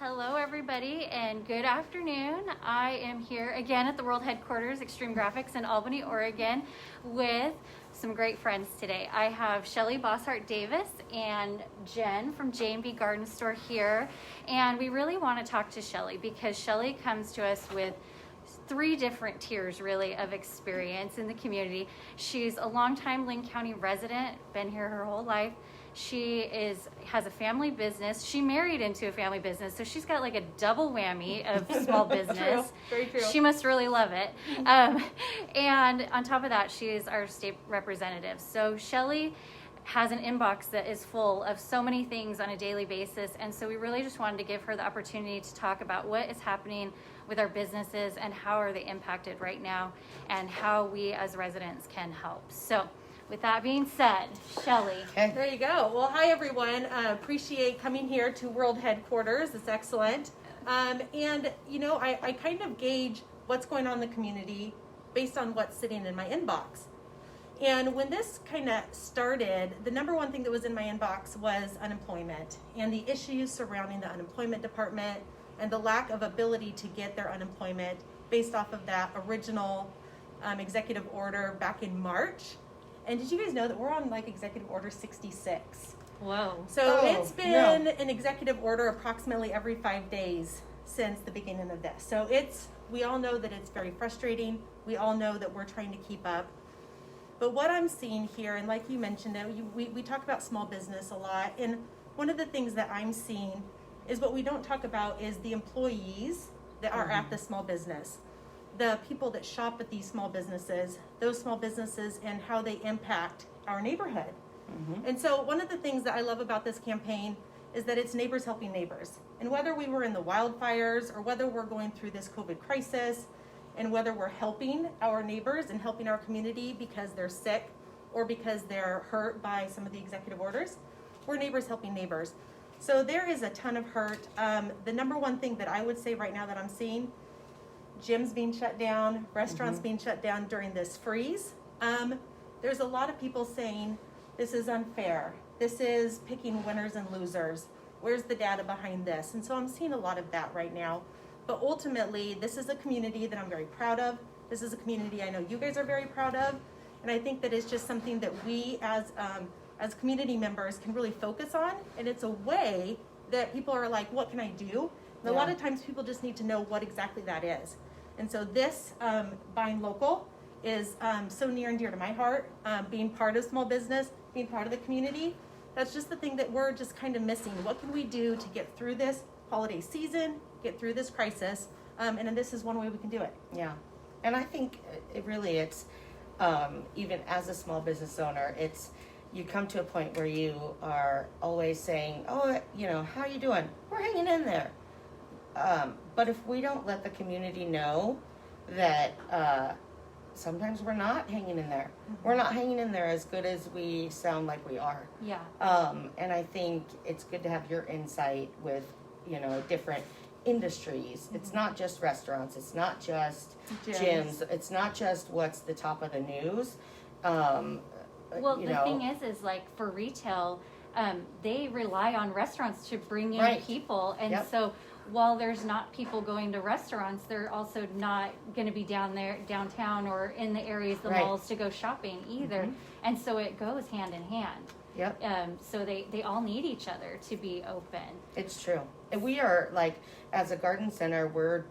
Hello everybody and good afternoon. I am here again at the World Headquarters Extreme Graphics in Albany, Oregon with some great friends today. I have Shelly Boshart Davis and Jen from J&B Garden Store here, and we really want to talk to Shelly because Shelly comes to us with three different tiers really of experience in the community. She's a longtime Linn County resident, been here her whole life. She has a family business. She married into a family business, so she's got like a double whammy of small business. True. Very true. She must really love it. And on top of that, she is our state representative. So Shelly has an inbox that is full of so many things on a daily basis, and so we really just wanted to give her the opportunity to talk about what is happening with our businesses and how are they impacted right now and how we as residents can help. So with that being said, Shelly. Okay. There you go. Well, hi everyone. Appreciate coming here to World Headquarters. It's excellent. And you know, I kind of gauge what's going on in the community based on what's sitting in my inbox. And when this kind of started, the number one thing that was in my inbox was unemployment and the issues surrounding the unemployment department and the lack of ability to get their unemployment based off of that original executive order back in March. And did you guys know that we're on like executive order 66? Whoa. So it's been an executive order approximately every 5 days since the beginning of this. So we all know that it's very frustrating. We all know that we're trying to keep up. But what I'm seeing here, and like you mentioned, we talk about small business a lot. And one of the things that I'm seeing is what we don't talk about is the employees that are at the small business. The people that shop at these small businesses, those small businesses, and how they impact our neighborhood. And so one of the things that I love about this campaign is that it's neighbors helping neighbors. And whether we were in the wildfires or whether we're going through this COVID crisis and whether we're helping our neighbors and helping our community because they're sick or because they're hurt by some of the executive orders, we're neighbors helping neighbors. So there is a ton of hurt. The number one thing that I would say right now that I'm seeing, gyms being shut down, restaurants being shut down during this freeze. There's a lot of people saying this is unfair. This is picking winners and losers. Where's the data behind this? And so I'm seeing a lot of that right now. But ultimately, this is a community that I'm very proud of. This is a community I know you guys are very proud of. And I think that it's just something that we as community members can really focus on. And it's a way that people are like, what can I do? And a lot of times people just need to know what exactly that is. And so this buying local is so near and dear to my heart. Being part of small business, being part of the community, that's just the thing that we're just kind of missing. What can we do to get through this holiday season, get through this crisis? And then this is one way we can do it. Yeah. And I think it's even as a small business owner, you come to a point where you are always saying, oh, you know, how are you doing? We're hanging in there. But if we don't let the community know that sometimes we're not hanging in there. We're not hanging in there as good as we sound like we are. Yeah. And I think it's good to have your insight with, you know, different industries. It's not just restaurants. It's not just gyms. It's not just what's the top of the news. Well, the thing is like for retail, they rely on restaurants to bring in people. And so while there's not people going to restaurants, they're also not going to be downtown or in the areas, the malls to go shopping either. And so it goes hand in hand. Yep. So they all need each other to be open. It's true. And we are like, as a garden center, we're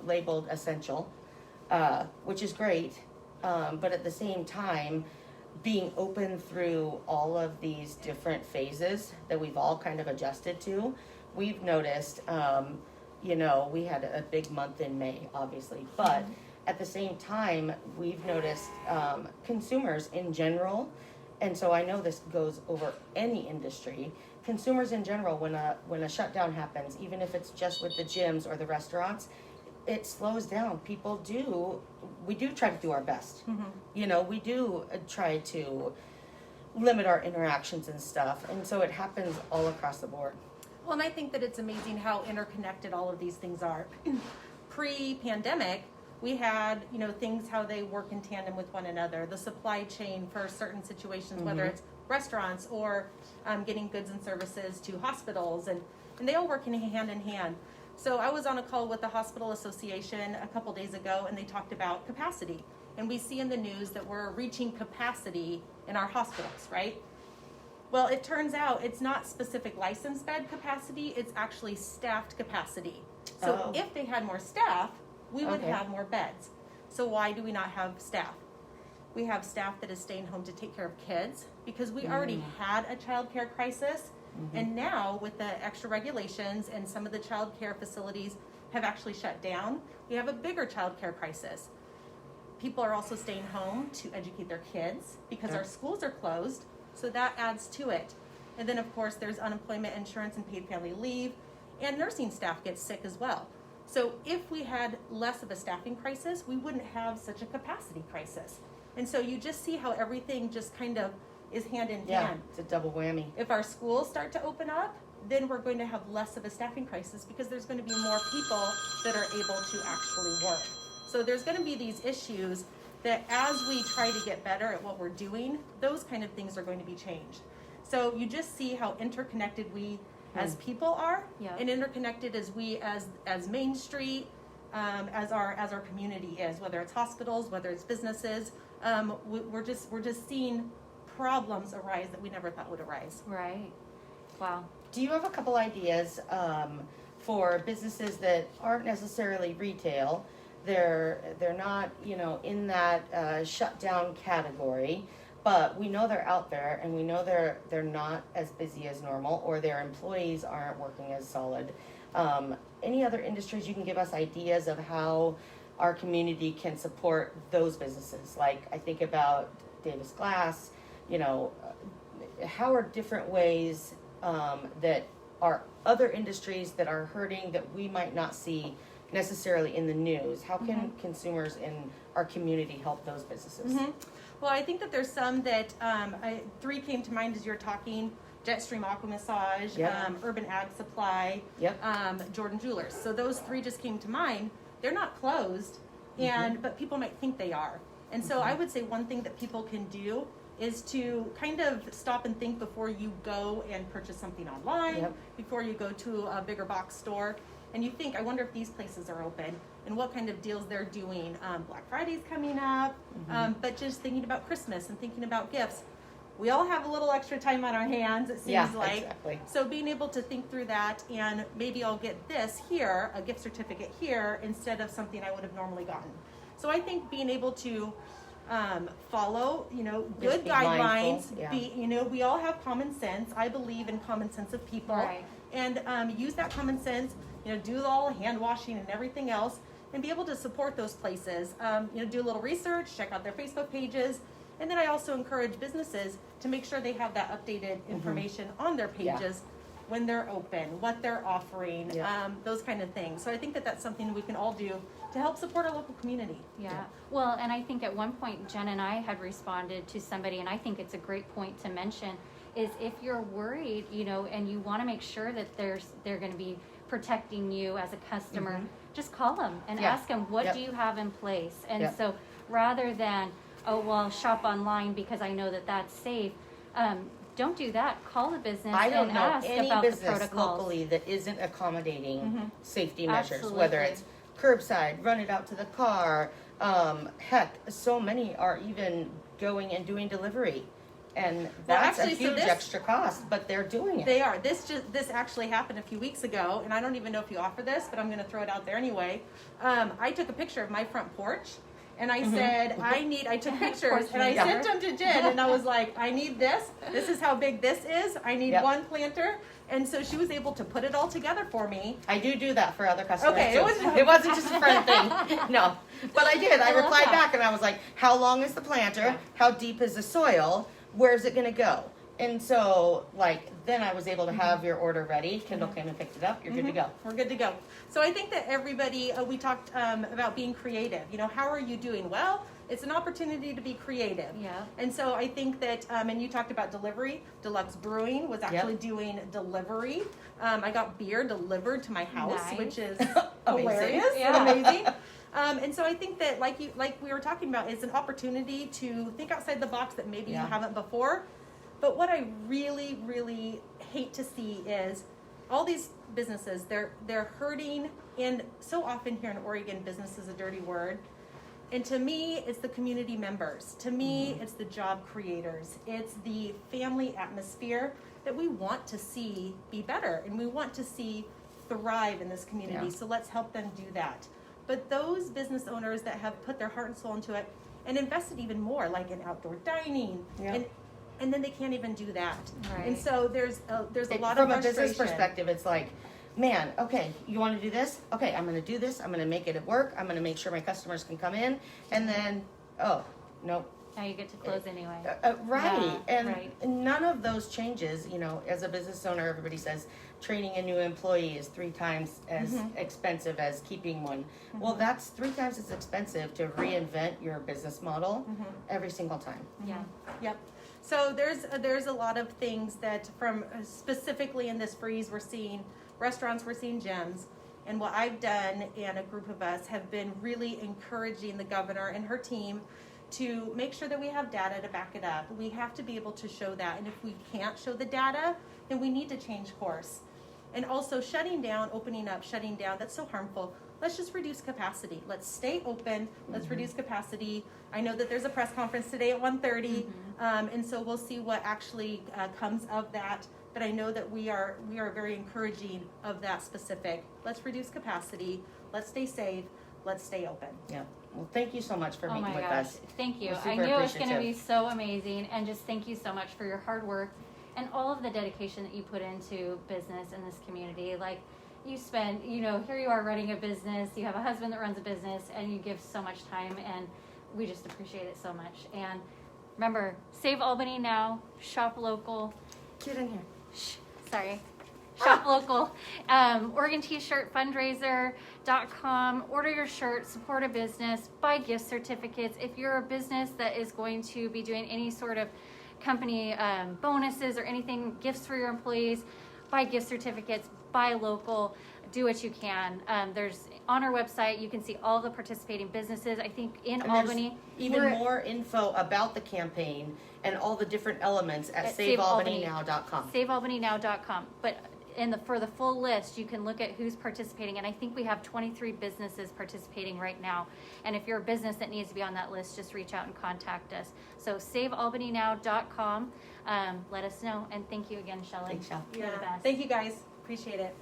labeled essential, which is great. But at the same time, being open through all of these different phases that we've all kind of adjusted to, we've noticed, you know, we had a big month in May, obviously, but at the same time, we've noticed consumers in general, and so I know this goes over any industry, consumers in general, when a shutdown happens, even if it's just with the gyms or the restaurants, it slows down. We do try to do our best. You know, we do try to limit our interactions and stuff, and so it happens all across the board. Well, and I think that it's amazing how interconnected all of these things are. Pre-pandemic, we had, you know, things how they work in tandem with one another. The supply chain for certain situations, whether it's restaurants or getting goods and services to hospitals. And and they all work hand in hand. So I was on a call with the Hospital Association a couple days ago, and they talked about capacity. And we see in the news that we're reaching capacity in our hospitals, right? Well, it turns out it's not specific licensed bed capacity, it's actually staffed capacity. So if they had more staff, we would have more beds. So why do we not have staff? We have staff that is staying home to take care of kids because we already had a child care crisis. And now with the extra regulations and some of the child care facilities have actually shut down, we have a bigger child care crisis. People are also staying home to educate their kids because our schools are closed. So that adds to it. And then of course there's unemployment insurance and paid family leave, and nursing staff gets sick as well. So if we had less of a staffing crisis, we wouldn't have such a capacity crisis. And so you just see how everything just kind of is hand in hand. It's a double whammy. If our schools start to open up, then we're going to have less of a staffing crisis because there's going to be more people that are able to actually work. So there's going to be these issues that as we try to get better at what we're doing, those kind of things are going to be changed. So you just see how interconnected we as people are, and interconnected as we as Main Street, as our community is, whether it's hospitals, whether it's businesses. We're just seeing problems arise that we never thought would arise. Right. Wow. Do you have a couple ideas for businesses that aren't necessarily retail? They're not, in that shutdown category, but we know they're out there, and we know they're not as busy as normal, or their employees aren't working as solid. Any other industries you can give us ideas of how our community can support those businesses? Like I think about Davis Glass. How are different ways that are other industries that are hurting that we might not see necessarily in the news? How can consumers in our community help those businesses? Well, I think that there's some that, three came to mind as you're talking: Jetstream Aqua Massage, Urban Ag Supply, Jordan Jewelers. So those three just came to mind. They're not closed, but people might think they are. And so I would say one thing that people can do is to kind of stop and think before you go and purchase something online, before you go to a bigger box store, and you think, I wonder if these places are open and what kind of deals they're doing. Black Friday's coming up, but just thinking about Christmas and thinking about gifts. We all have a little extra time on our hands, it seems like. Exactly. So being able to think through that, and maybe I'll get this here, a gift certificate here, instead of something I would have normally gotten. So I think being able to follow, good guidelines. We all have common sense. I believe in common sense of people, and use that common sense. Do all hand washing and everything else, and be able to support those places. Do a little research, check out their Facebook pages, and then I also encourage businesses to make sure they have that updated information on their pages when they're open, what they're offering, those kind of things. So I think that that's something we can all do to help support our local community. Well, and I think at one point Jen and I had responded to somebody, and I think it's a great point to mention, is if you're worried, and you want to make sure that they're going to be protecting you as a customer, just call them and ask them, what do you have in place? And so rather than, shop online because I know that that's safe, don't do that. Call the business and ask any about business the protocols locally that isn't accommodating safety measures, whether it's curbside, run it out to the car. Heck, so many are even going and doing delivery, and that's a huge extra cost, but they're doing it. They are. This actually happened a few weeks ago, and I don't even know if you offer this, but I'm going to throw it out there anyway. I took a picture of my front porch, and I said, I took pictures, and I sent them to Jen, and I was like, I need this. This is how big this is. I need one planter. And so she was able to put it all together for me. I do that for other customers. Okay, it wasn't just a friend thing. No, but I did. I replied back, and I was like, how long is the planter? How deep is the soil? Where's it going to go? And so, then I was able to have your order ready. Kendall came and picked it up. You're good to go. We're good to go. So I think that everybody, we talked about being creative. How are you doing? Well, it's an opportunity to be creative. And so I think that, and you talked about delivery. Deluxe Brewing was actually doing delivery. I got beer delivered to my house, which is hilarious, amazing. And so I think that, like we were talking about, it's an opportunity to think outside the box that maybe you haven't before. But what I really, really hate to see is all these businesses, they're hurting, and so often here in Oregon, business is a dirty word. And to me, it's the community members. To me, it's the job creators. It's the family atmosphere that we want to see be better, and we want to see thrive in this community. Yeah. So let's help them do that. But those business owners that have put their heart and soul into it and invested even more, like in outdoor dining, Yeah. and then they can't even do that. Right. And so there's a lot From of a business frustration. perspective, it's like, man, okay, you want to do this? Okay, I'm going to do this. I'm going to make it work. I'm going to make sure my customers can come in. And then, oh, nope. Now you get to close anyway. Right. Yeah, And right. none of those changes, you know, as a business owner, everybody says training a new employee is 3 times as expensive as keeping one. Well, that's 3 times as expensive to reinvent your business model every single time. Yeah. Yep. So there's a lot of things that from specifically in this freeze, we're seeing restaurants, we're seeing gyms. And what I've done and a group of us have been really encouraging the governor and her team to make sure that we have data to back it up. We have to be able to show that. And if we can't show the data, then we need to change course. And also shutting down, opening up, shutting down, that's so harmful. Let's just reduce capacity. Let's stay open. Let's reduce capacity. I know that there's a press conference today at 1:30, and so we'll see what actually comes of that. But I know that we are very encouraging of that specific. Let's reduce capacity. Let's stay safe. Let's stay open. Yeah. Well, thank you so much for Oh meeting my with gosh, us. thank you. We're I super knew it was going to be appreciative. so amazing, and just thank you so much for your hard work and all of the dedication that you put into business in this community. Like, you spend, you know, here you are running a business, you have a husband that runs a business, and you give so much time, and we just appreciate it so much. And remember, save Albany now, shop local. Get in here. Sorry. Shop local. Oregon T-shirt fundraiser.com. Order your shirt, support a business, buy gift certificates. If you're a business that is going to be doing any sort of company bonuses or anything, gifts for your employees, buy gift certificates, buy local, do what you can. There's on our website, you can see all the participating businesses. I think in And there's Albany, even we're- more info about the campaign and all the different elements at At savealbanynow.com. savealbanynow.com. But for the full list, you can look at who's participating, and I think we have 23 businesses participating right now. And if you're a business that needs to be on that list, just reach out and contact us. So savealbanynow.com. Let us know, and thank you again, Shelly. Thanks, Shel. You're the best. Thank you guys. Appreciate it.